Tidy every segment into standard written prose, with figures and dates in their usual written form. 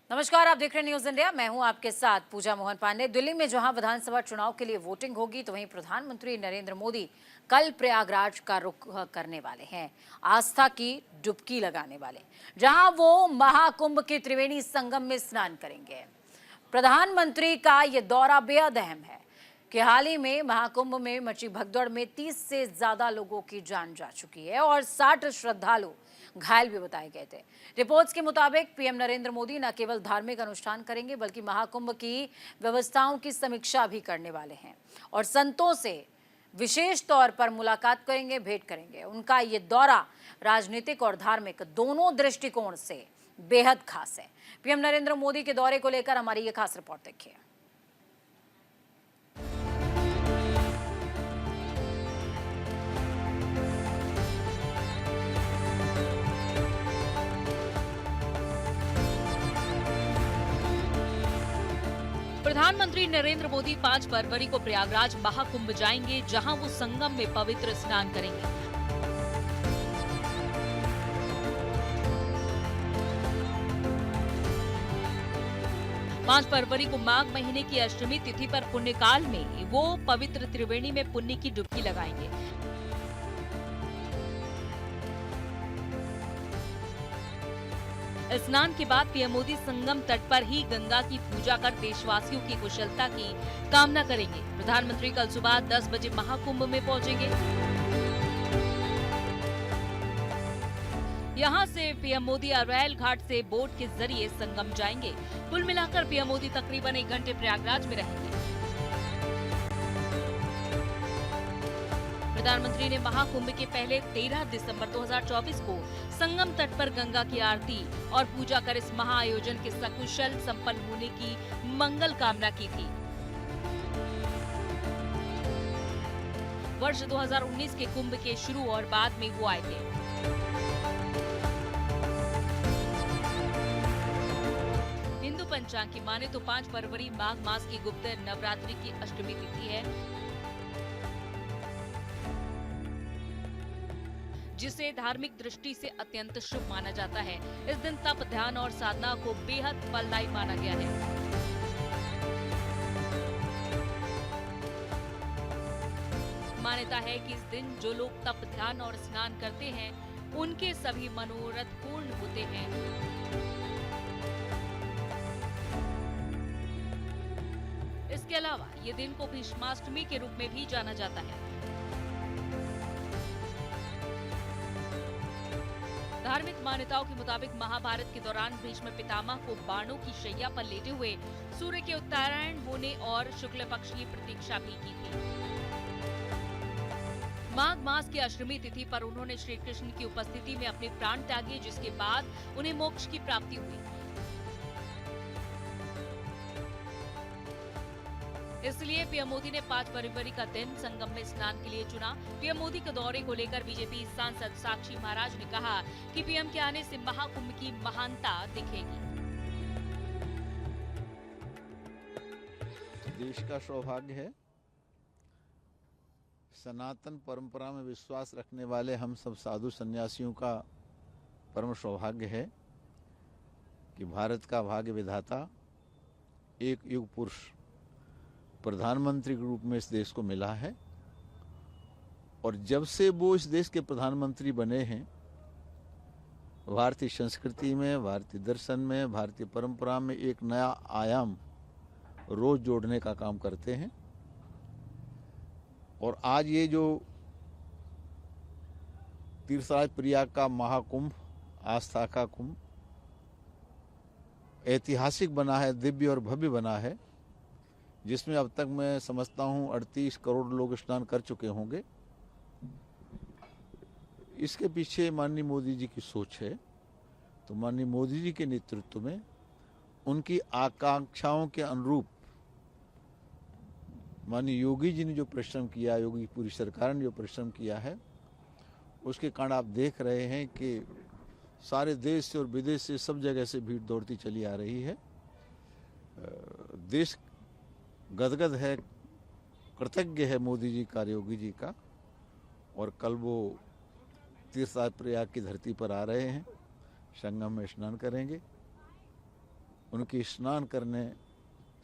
नमस्कार, आप देख रहे हैं न्यूज इंडिया। मैं हूं आपके साथ पूजा मोहन पांडे। दिल्ली में जहां विधानसभा चुनाव के लिए वोटिंग होगी, तो वहीं प्रधानमंत्री नरेंद्र मोदी कल प्रयागराज का रुख करने वाले हैं, आस्था की डुबकी लगाने वाले, जहां वो महाकुंभ के त्रिवेणी संगम में स्नान करेंगे। प्रधानमंत्री का ये दौरा बेहद अहम है कि हाल ही में महाकुंभ में मची भगदड़ में 30 से ज्यादा लोगों की जान जा चुकी है और 60 श्रद्धालु घायल भी बताए गए थे। रिपोर्ट्स के मुताबिक पीएम नरेंद्र मोदी न केवल धार्मिक अनुष्ठान करेंगे, बल्कि महाकुंभ की व्यवस्थाओं की समीक्षा भी करने वाले हैं और संतों से विशेष तौर पर मुलाकात करेंगे, भेंट करेंगे। उनका ये दौरा राजनीतिक और धार्मिक दोनों दृष्टिकोण से बेहद खास है। पीएम नरेंद्र मोदी के दौरे को लेकर हमारी ये खास रिपोर्ट देखिए। प्रधानमंत्री नरेंद्र मोदी 5 फरवरी को प्रयागराज महाकुंभ जाएंगे, जहां वो संगम में पवित्र स्नान करेंगे। पाँच फरवरी को माघ महीने की अष्टमी तिथि पर पुण्यकाल में वो पवित्र त्रिवेणी में पुण्य की डुबकी लगाएंगे। स्नान के बाद पीएम मोदी संगम तट पर ही गंगा की पूजा कर देशवासियों की कुशलता की कामना करेंगे। प्रधानमंत्री कल सुबह 10 बजे महाकुंभ में पहुंचेंगे। यहां से पीएम मोदी अरैल घाट से बोट के जरिए संगम जाएंगे। कुल मिलाकर पीएम मोदी तकरीबन 1 घंटे प्रयागराज में रहेंगे। प्रधानमंत्री ने महाकुंभ के पहले 13 दिसंबर 2024 को संगम तट पर गंगा की आरती और पूजा कर इस महाआयोजन के सकुशल संपन्न होने की मंगल कामना की थी। वर्ष 2019 के कुंभ के शुरू और बाद में वो आए थे। हिंदू पंचांग की माने तो 5 फरवरी माघ मास की गुप्त नवरात्रि की अष्टमी तिथि है, जिसे धार्मिक दृष्टि से अत्यंत शुभ माना जाता है। इस दिन तप, ध्यान और साधना को बेहद फलदायी माना गया है। मान्यता है कि इस दिन जो लोग तप, ध्यान और स्नान करते हैं, उनके सभी मनोरथ पूर्ण होते हैं। इसके अलावा ये दिन को भीष्माष्टमी के रूप में भी जाना जाता है। धार्मिक मान्यताओं के मुताबिक महाभारत के दौरान भीष्म पितामह को बाणों की शैया पर लेटे हुए सूर्य के उत्तरायण होने और शुक्ल पक्ष की प्रतीक्षा भी की थी। माघ मास की अष्टमी तिथि पर उन्होंने श्री कृष्ण की उपस्थिति में अपने प्राण त्यागे, जिसके बाद उन्हें मोक्ष की प्राप्ति हुई। इसलिए पीएम मोदी ने 5 फरवरी का दिन संगम में स्नान के लिए चुना। पीएम मोदी के दौरे को लेकर बीजेपी सांसद साक्षी महाराज ने कहा कि पीएम के आने से महाकुंभ की महानता दिखेगी। देश का सौभाग्य है, सनातन परंपरा में विश्वास रखने वाले हम सब साधु सन्यासियों का परम सौभाग्य है कि भारत का भाग्य विधाता एक युग पुरुष प्रधानमंत्री के रूप में इस देश को मिला है। और जब से वो इस देश के प्रधानमंत्री बने हैं, भारतीय संस्कृति में, भारतीय दर्शन में, भारतीय परंपरा में एक नया आयाम रोज जोड़ने का काम करते हैं। और आज ये जो तीर्थराज प्रयाग का महाकुंभ, आस्था का कुंभ ऐतिहासिक बना है, दिव्य और भव्य बना है, जिसमें अब तक मैं समझता हूं 38 करोड़ लोग स्नान कर चुके होंगे। इसके पीछे माननीय मोदी जी की सोच है। तो माननीय मोदी जी के नेतृत्व में उनकी आकांक्षाओं के अनुरूप माननीय योगी जी ने जो परिश्रम किया, योगी की पूरी सरकार ने जो परिश्रम किया है, उसके कारण आप देख रहे हैं कि सारे देश से और विदेश से सब जगह से भीड़ दौड़ती चली आ रही है। देश गदगद है, कृतज्ञ है मोदी जी का, योगी जी का। और कल वो तीर्थराज प्रयाग की धरती पर आ रहे हैं, संगम में स्नान करेंगे। उनकी स्नान करने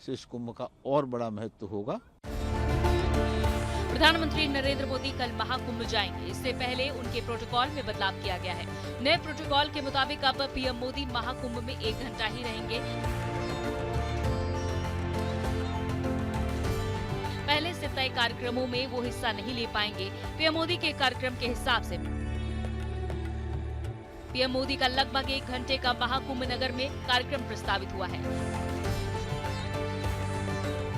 से इस कुंभ का और बड़ा महत्व होगा। प्रधानमंत्री नरेंद्र मोदी कल महाकुंभ जाएंगे। इससे पहले उनके प्रोटोकॉल में बदलाव किया गया है। नए प्रोटोकॉल के मुताबिक अब पीएम मोदी महाकुंभ में 1 घंटा ही रहेंगे। पहले से तय कार्यक्रमों में वो हिस्सा नहीं ले पाएंगे। पीएम मोदी के कार्यक्रम के हिसाब से पीएम मोदी का लगभग 1 घंटे का महाकुंभ नगर में कार्यक्रम प्रस्तावित हुआ है।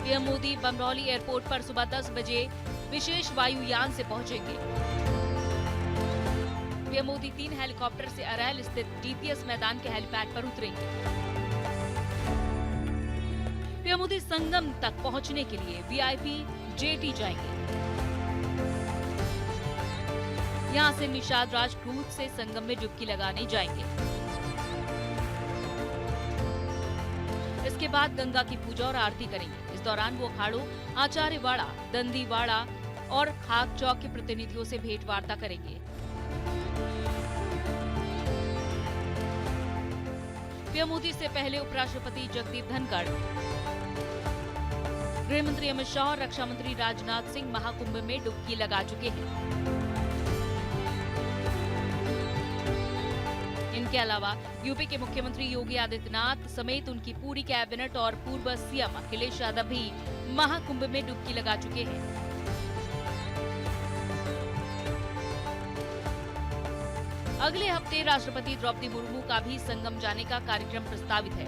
पीएम मोदी बमरौली एयरपोर्ट पर सुबह 10 बजे विशेष वायुयान से पहुंचेंगे। पीएम मोदी 3 हेलीकॉप्टर से अरैल स्थित डीपीएस मैदान के हेलीपैड पर उतरेंगे। पीएम मोदी संगम तक पहुंचने के लिए वीआईपी जेटी जाएंगे। यहां से निषाद राज क्रूज से संगम में डुबकी लगाने जाएंगे। इसके बाद गंगा की पूजा और आरती करेंगे। इस दौरान वो अखाड़ों, आचार्यवाड़ा, दंदीवाड़ा और खाक चौक के प्रतिनिधियों से भेंट वार्ता करेंगे। पीएम मोदी से पहले उपराष्ट्रपति जगदीप धनखड़, गृह मंत्री अमित शाह और रक्षा मंत्री राजनाथ सिंह महाकुंभ में डुबकी लगा चुके हैं। इनके अलावा यूपी के मुख्यमंत्री योगी आदित्यनाथ समेत उनकी पूरी कैबिनेट और पूर्व सीएम अखिलेश यादव भी महाकुंभ में डुबकी लगा चुके हैं। अगले हफ्ते राष्ट्रपति द्रौपदी मुर्मू का भी संगम जाने का कार्यक्रम प्रस्तावित है।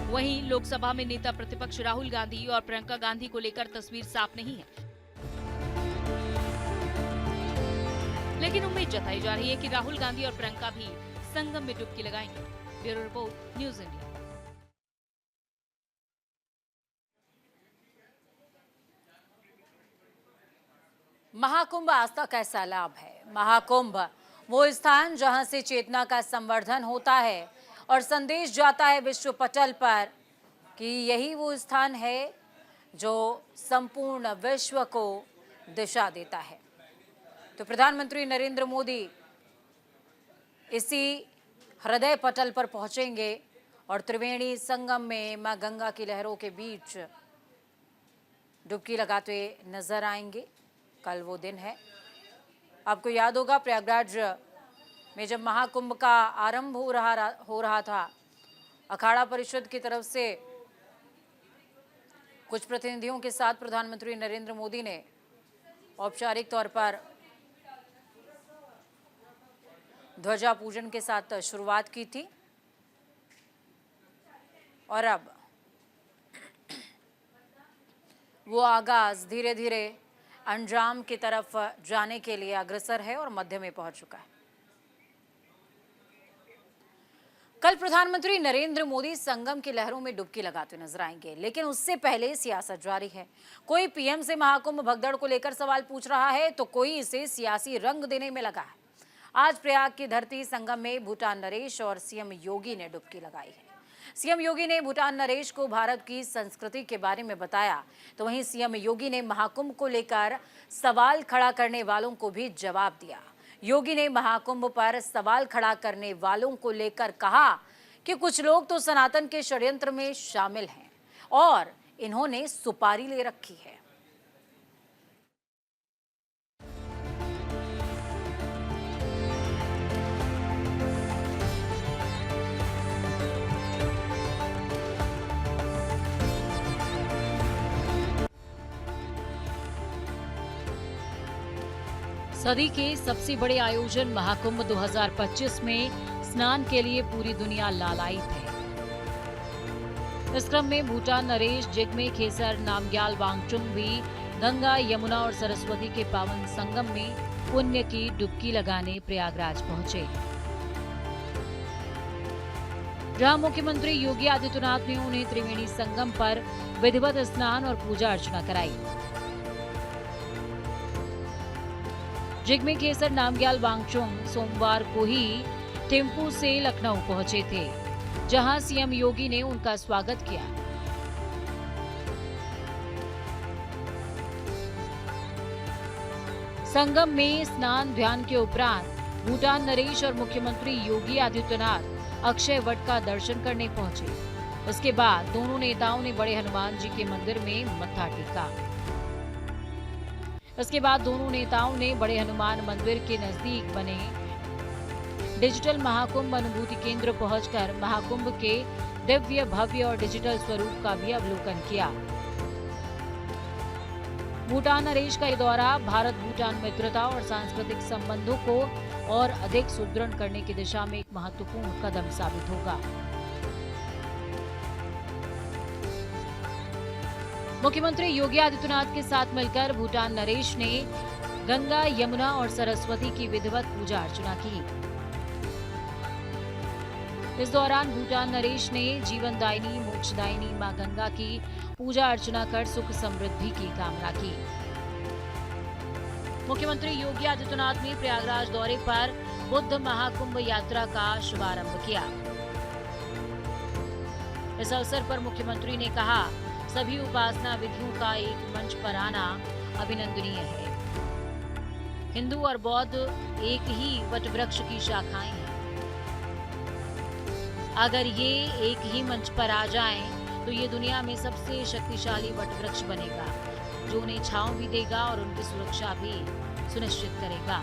वहीं लोकसभा में नेता प्रतिपक्ष राहुल गांधी और प्रियंका गांधी को लेकर तस्वीर साफ नहीं है, लेकिन उम्मीद जताई जा रही है कि राहुल गांधी और प्रियंका भी संगम में डुबकी लगाएंगे। Bureau report, news India. Mahakumbh आस्था का सैलाब है। महाकुंभ वो स्थान जहां से चेतना का संवर्धन होता है और संदेश जाता है विश्व पटल पर कि यही वो स्थान है जो संपूर्ण विश्व को दिशा देता है। तो प्रधानमंत्री नरेंद्र मोदी इसी हृदय पटल पर पहुंचेंगे और त्रिवेणी संगम में मां गंगा की लहरों के बीच डुबकी लगाते नजर आएंगे। कल वो दिन है। आपको याद होगा प्रयागराज में जब महाकुंभ का आरंभ हो रहा था, अखाड़ा परिषद की तरफ से कुछ प्रतिनिधियों के साथ प्रधानमंत्री नरेंद्र मोदी ने औपचारिक तौर पर ध्वजा पूजन के साथ शुरुआत की थी और अब वो आगाज धीरे धीरे अंजाम की तरफ जाने के लिए अग्रसर है और मध्य में पहुंच चुका है। कल प्रधानमंत्री नरेंद्र मोदी संगम की लहरों में डुबकी लगाते नजर आएंगे, लेकिन उससे पहले सियासत जारी है। कोई पीएम से महाकुंभ भगदड़ को लेकर सवाल पूछ रहा है तो कोई इसे सियासी रंग देने में लगा है। आज प्रयाग की धरती संगम में भूटान नरेश और सीएम योगी ने डुबकी लगाई है। सीएम योगी ने भूटान नरेश को भारत की संस्कृति के बारे में बताया, तो वहीं सीएम योगी ने महाकुंभ को लेकर सवाल खड़ा करने वालों को भी जवाब दिया। योगी ने महाकुंभ पर सवाल खड़ा करने वालों को लेकर कहा कि कुछ लोग तो सनातन के षड्यंत्र में शामिल हैं और इन्होंने सुपारी ले रखी है। सदी के सबसे बड़े आयोजन महाकुंभ 2025 में स्नान के लिए पूरी दुनिया लालायित है। इस क्रम में भूटान नरेश, जिग्मे खेसर, नामग्याल वांगचुक भी गंगा, यमुना और सरस्वती के पावन संगम में पुण्य की डुबकी लगाने प्रयागराज पहुंचे, जहां मुख्यमंत्री योगी आदित्यनाथ ने उन्हें त्रिवेणी संगम पर विधिवत स्नान और पूजा अर्चना कराई। जिग्मे खेसर, नामग्याल वांगचुक सोमवार को ही टेम्पू से लखनऊ पहुंचे थे, जहां सीएम योगी ने उनका स्वागत किया। संगम में स्नान ध्यान के उपरांत भूटान नरेश और मुख्यमंत्री योगी आदित्यनाथ अक्षय वट का दर्शन करने पहुंचे। इसके बाद दोनों नेताओं ने बड़े हनुमान जी के मंदिर में मत्था टेका। इसके बाद दोनों नेताओं ने बड़े हनुमान मंदिर के नजदीक बने डिजिटल महाकुंभ अनुभूति केंद्र पहुंचकर महाकुंभ के दिव्य भव्य और डिजिटल स्वरूप का भी अवलोकन किया। भूटान नरेश का ये दौरा भारत भूटान मित्रता और सांस्कृतिक संबंधों को और अधिक सुदृढ़ करने की दिशा में एक महत्वपूर्ण कदम साबित होगा। मुख्यमंत्री योगी आदित्यनाथ के साथ मिलकर भूटान नरेश ने गंगा, यमुना और सरस्वती की विधिवत पूजा अर्चना की। इस दौरान भूटान नरेश ने जीवनदायिनी मोक्षदायिनी मां गंगा की पूजा अर्चना कर सुख समृद्धि की कामना की। मुख्यमंत्री योगी आदित्यनाथ ने प्रयागराज दौरे पर बुद्ध महाकुंभ यात्रा का शुभारंभ किया। इस अवसर पर मुख्यमंत्री ने कहा, सभी उपासना विधियों का एक मंच पर आना अभिनंदनीय है। हिंदू और बौद्ध एक ही वटवृक्ष की शाखाएं हैं। अगर ये एक ही मंच पर आ जाएं, तो ये दुनिया में सबसे शक्तिशाली वटवृक्ष बनेगा, जो उन्हें छांव भी देगा और उनकी सुरक्षा भी सुनिश्चित करेगा।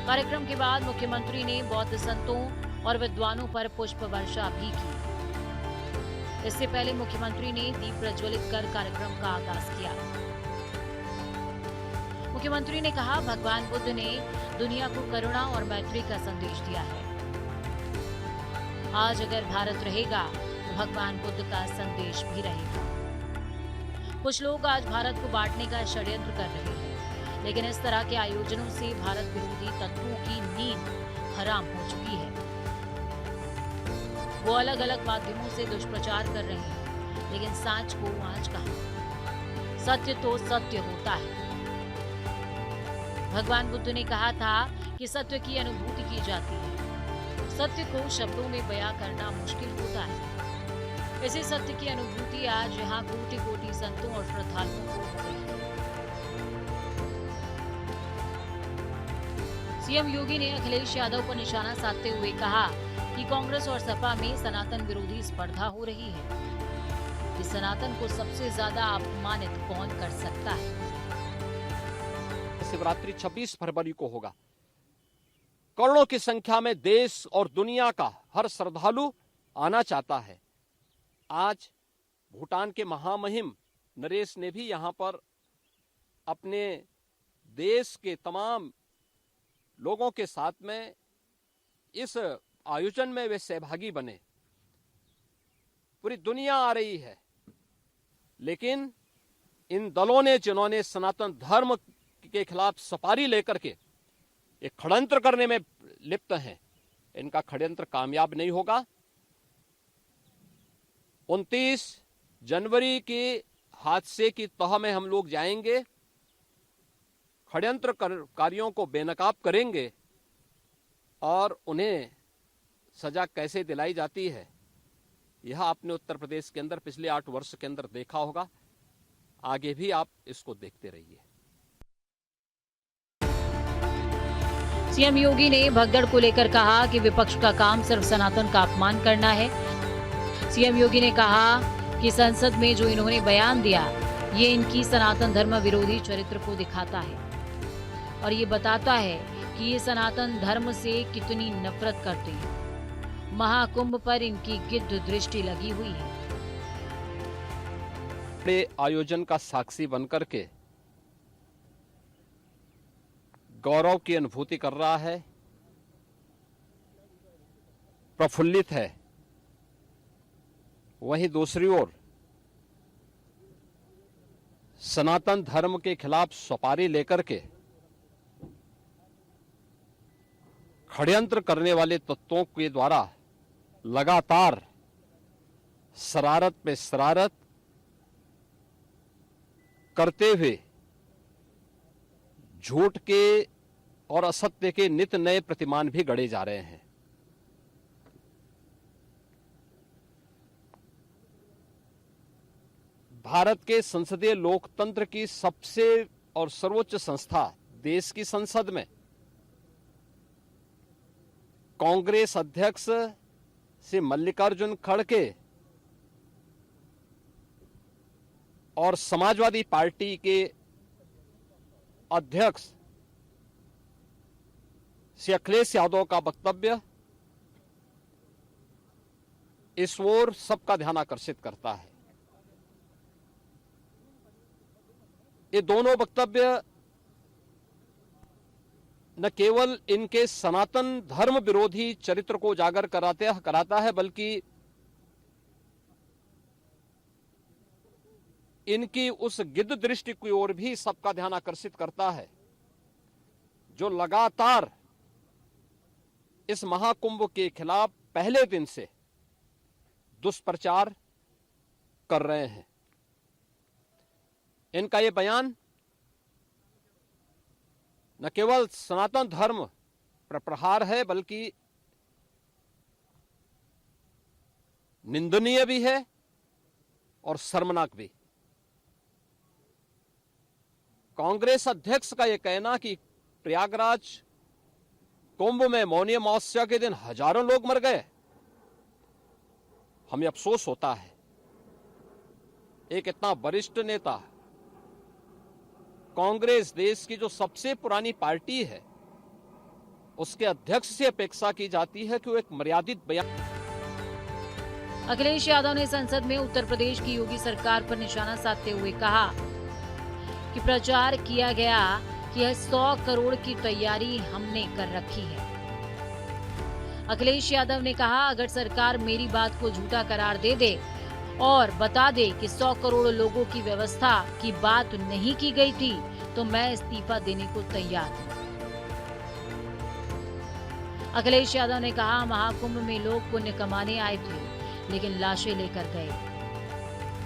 कार्यक्रम के बाद मुख्यमंत्री ने बौद्ध संतों और विद्वानों पर पुष्प वर्षा भी की। इससे पहले मुख्यमंत्री ने दीप प्रज्वलित कर कार्यक्रम का आगाज किया। मुख्यमंत्री ने कहा, भगवान बुद्ध ने दुनिया को करुणा और मैत्री का संदेश दिया है। आज अगर भारत रहेगा तो भगवान बुद्ध का संदेश भी रहेगा। कुछ लोग आज भारत को बांटने का षड्यंत्र कर रहे हैं, लेकिन इस तरह के आयोजनों से भारत विरोधी तत्वों की नींद हराम हो चुकी है। वो अलग अलग माध्यमों से दुष्प्रचार कर रहे हैं, लेकिन सच को आज कहा, सत्य तो सत्य होता है। भगवान बुद्ध ने कहा था कि सत्य की अनुभूति की जाती है। सत्य को शब्दों में बयां करना मुश्किल होता है। इसी सत्य की अनुभूति आज यहाँ कोटि कोटि संतों और श्रद्धालुओं को हो रही है। सीएम योगी ने अखिलेश यादव पर निशाना साधते हुए कहा कि कांग्रेस और सपा में सनातन विरोधी स्पर्धा हो रही है। इस सनातन को सबसे ज्यादा अपमानित कौन कर सकता है? शिवरात्रि 26 फरवरी को होगा। करोड़ों की संख्या में देश और दुनिया का हर श्रद्धालु आना चाहता है। आज भूटान के महामहिम नरेश ने भी यहां पर अपने देश के तमाम लोगों के साथ में इस आयोजन में वे सहभागी बने। पूरी दुनिया आ रही है, लेकिन इन दलों ने जिन्होंने सनातन धर्म के खिलाफ सपारी लेकर के एक षड्यंत्र करने में लिप्त हैं, इनका षड्यंत्र कामयाब नहीं होगा। 29 जनवरी के हादसे की तह में हम लोग जाएंगे, षड्यंत्रकारियों को बेनकाब करेंगे और उन्हें सजा कैसे दिलाई जाती है, यह आपने उत्तर प्रदेश के अंदर पिछले 8 वर्ष के अंदर देखा होगा। आगे भी आप इसको देखते रहिए। सीएम योगी ने भगदड़ को लेकर कहा कि विपक्ष का काम सिर्फ सनातन का अपमान करना है। सीएम योगी ने कहा कि संसद में जो इन्होंने बयान दिया, ये इनकी सनातन धर्म विरोधी चरित्र को दिखाता है और ये बताता है कि ये सनातन धर्म से कितनी नफरत करते हैं। महाकुंभ पर इनकी गिद्ध दृष्टि लगी हुई है। बड़े आयोजन का साक्षी बनकर के गौरव की अनुभूति कर रहा है, प्रफुल्लित है। वहीं दूसरी ओर सनातन धर्म के खिलाफ सपारी लेकर के षड्यंत्र करने वाले तत्वों के द्वारा लगातार शरारत पे शरारत करते हुए झूठ के और असत्य के नित नए प्रतिमान भी गढ़े जा रहे हैं। भारत के संसदीय लोकतंत्र की सबसे और सर्वोच्च संस्था देश की संसद में कांग्रेस अध्यक्ष श्री मल्लिकार्जुन खड़गे और समाजवादी पार्टी के अध्यक्ष श्री अखिलेश यादव का वक्तव्य इस ओर सबका ध्यान आकर्षित करता है। ये दोनों वक्तव्य न केवल इनके सनातन धर्म विरोधी चरित्र को उजागर कराता है, बल्कि इनकी उस गिद्ध दृष्टि की ओर भी सबका ध्यान आकर्षित करता है, जो लगातार इस महाकुंभ के खिलाफ पहले दिन से दुष्प्रचार कर रहे हैं। इनका ये बयान न केवल सनातन धर्म पर प्रहार है, बल्कि निंदनीय भी है और शर्मनाक भी। कांग्रेस अध्यक्ष का यह कहना कि प्रयागराज कुंभ में मौनी अमावस्या के दिन हजारों लोग मर गए, हमें अफसोस होता है। एक इतना वरिष्ठ नेता, कांग्रेस देश की जो सबसे पुरानी पार्टी है, उसके अध्यक्ष से अपेक्षा की जाती है कि वो एक मर्यादित बयान। अखिलेश यादव ने संसद में उत्तर प्रदेश की योगी सरकार पर निशाना साधते हुए कहा कि प्रचार किया गया कि 100 करोड़ की तैयारी हमने कर रखी है। अखिलेश यादव ने कहा, अगर सरकार मेरी बात को झूठा करार दे और बता दे कि 100 करोड़ लोगों की व्यवस्था की बात नहीं की गई थी, तो मैं इस्तीफा देने को तैयार हूं। अखिलेश यादव ने कहा, महाकुंभ में लोग पुण्य कमाने आए थे, लेकिन लाशें लेकर गए।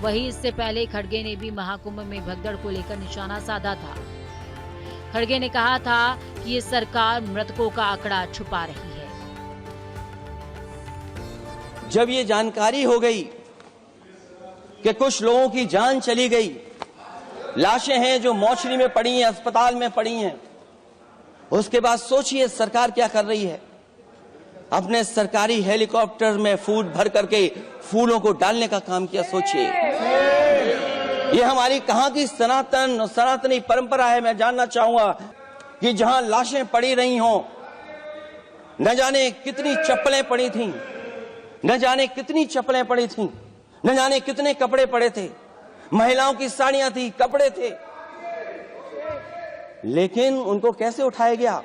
वहीं इससे पहले खड़गे ने भी महाकुंभ में भगदड़ को लेकर निशाना साधा था। खड़गे ने कहा था कि ये सरकार मृतकों का आंकड़ा छुपा रही है। जब ये जानकारी हो गई कि कुछ लोगों की जान चली गई, लाशें हैं जो मोर्चरी में पड़ी हैं, अस्पताल में पड़ी हैं, उसके बाद सोचिए सरकार क्या कर रही है। अपने सरकारी हेलीकॉप्टर में फूड भर करके फूलों को डालने का काम किया। सोचिए, ये हमारी कहां की सनातनी परंपरा है। मैं जानना चाहूंगा कि जहां लाशें पड़ी रही हों, न जाने कितनी चप्पलें पड़ी थीं, न जाने कितनी चप्पलें पड़ी थीं, न जाने कितने कपड़े पड़े थे, महिलाओं की साड़ियां थी, कपड़े थे, लेकिन उनको कैसे उठाया गया?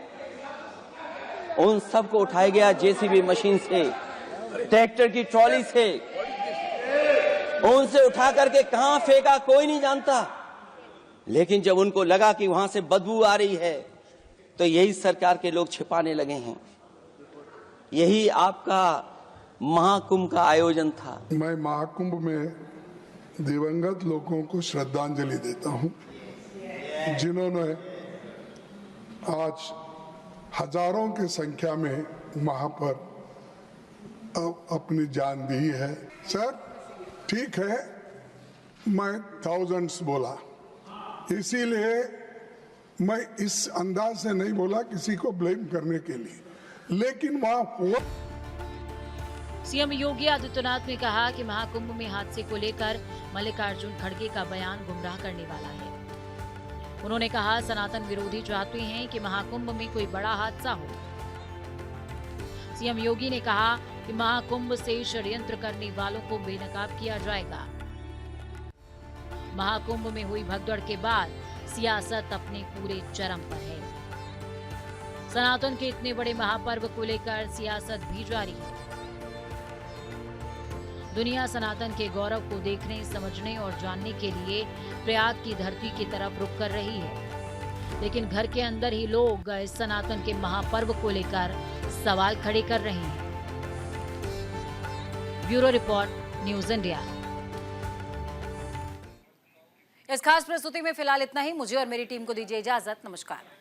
उन सबको उठाया गया जेसीबी मशीन से, ट्रैक्टर की ट्रॉली से। उनसे उठा करके कहां फेंका कोई नहीं जानता, लेकिन जब उनको लगा कि वहां से बदबू आ रही है, तो यही सरकार के लोग छिपाने लगे हैं। यही आपका महाकुंभ का आयोजन था। मैं महाकुंभ में दिवंगत लोगों को श्रद्धांजलि देता हूं, जिन्होंने आज हजारों की संख्या में वहां पर अपनी जान दी है। सर, ठीक है, मैं थाउजेंड्स बोला, इसीलिए मैं इस अंदाज से नहीं बोला किसी को ब्लेम करने के लिए, लेकिन वहां हुआ। सीएम योगी आदित्यनाथ ने कहा कि महाकुंभ में हादसे को लेकर मल्लिकार्जुन खड़गे का बयान गुमराह करने वाला है। उन्होंने कहा, सनातन विरोधी चाहते हैं कि महाकुंभ में कोई बड़ा हादसा हो। सीएम योगी ने कहा कि महाकुंभ से षड्यंत्र करने वालों को बेनकाब किया जाएगा। महाकुंभ में हुई भगदड़ के बाद सियासत अपने पूरे चरम पर है। सनातन के इतने बड़े महापर्व को लेकर सियासत भी जारी है। दुनिया सनातन के गौरव को देखने, समझने और जानने के लिए प्रयाग की धरती की तरफ रुख कर रही है, लेकिन घर के अंदर ही लोग इस सनातन के महापर्व को लेकर सवाल खड़े कर रहे हैं। Bureau report, news India. इस खास प्रस्तुति में फिलहाल इतना ही। मुझे और मेरी टीम को दीजिए इजाजत। नमस्कार।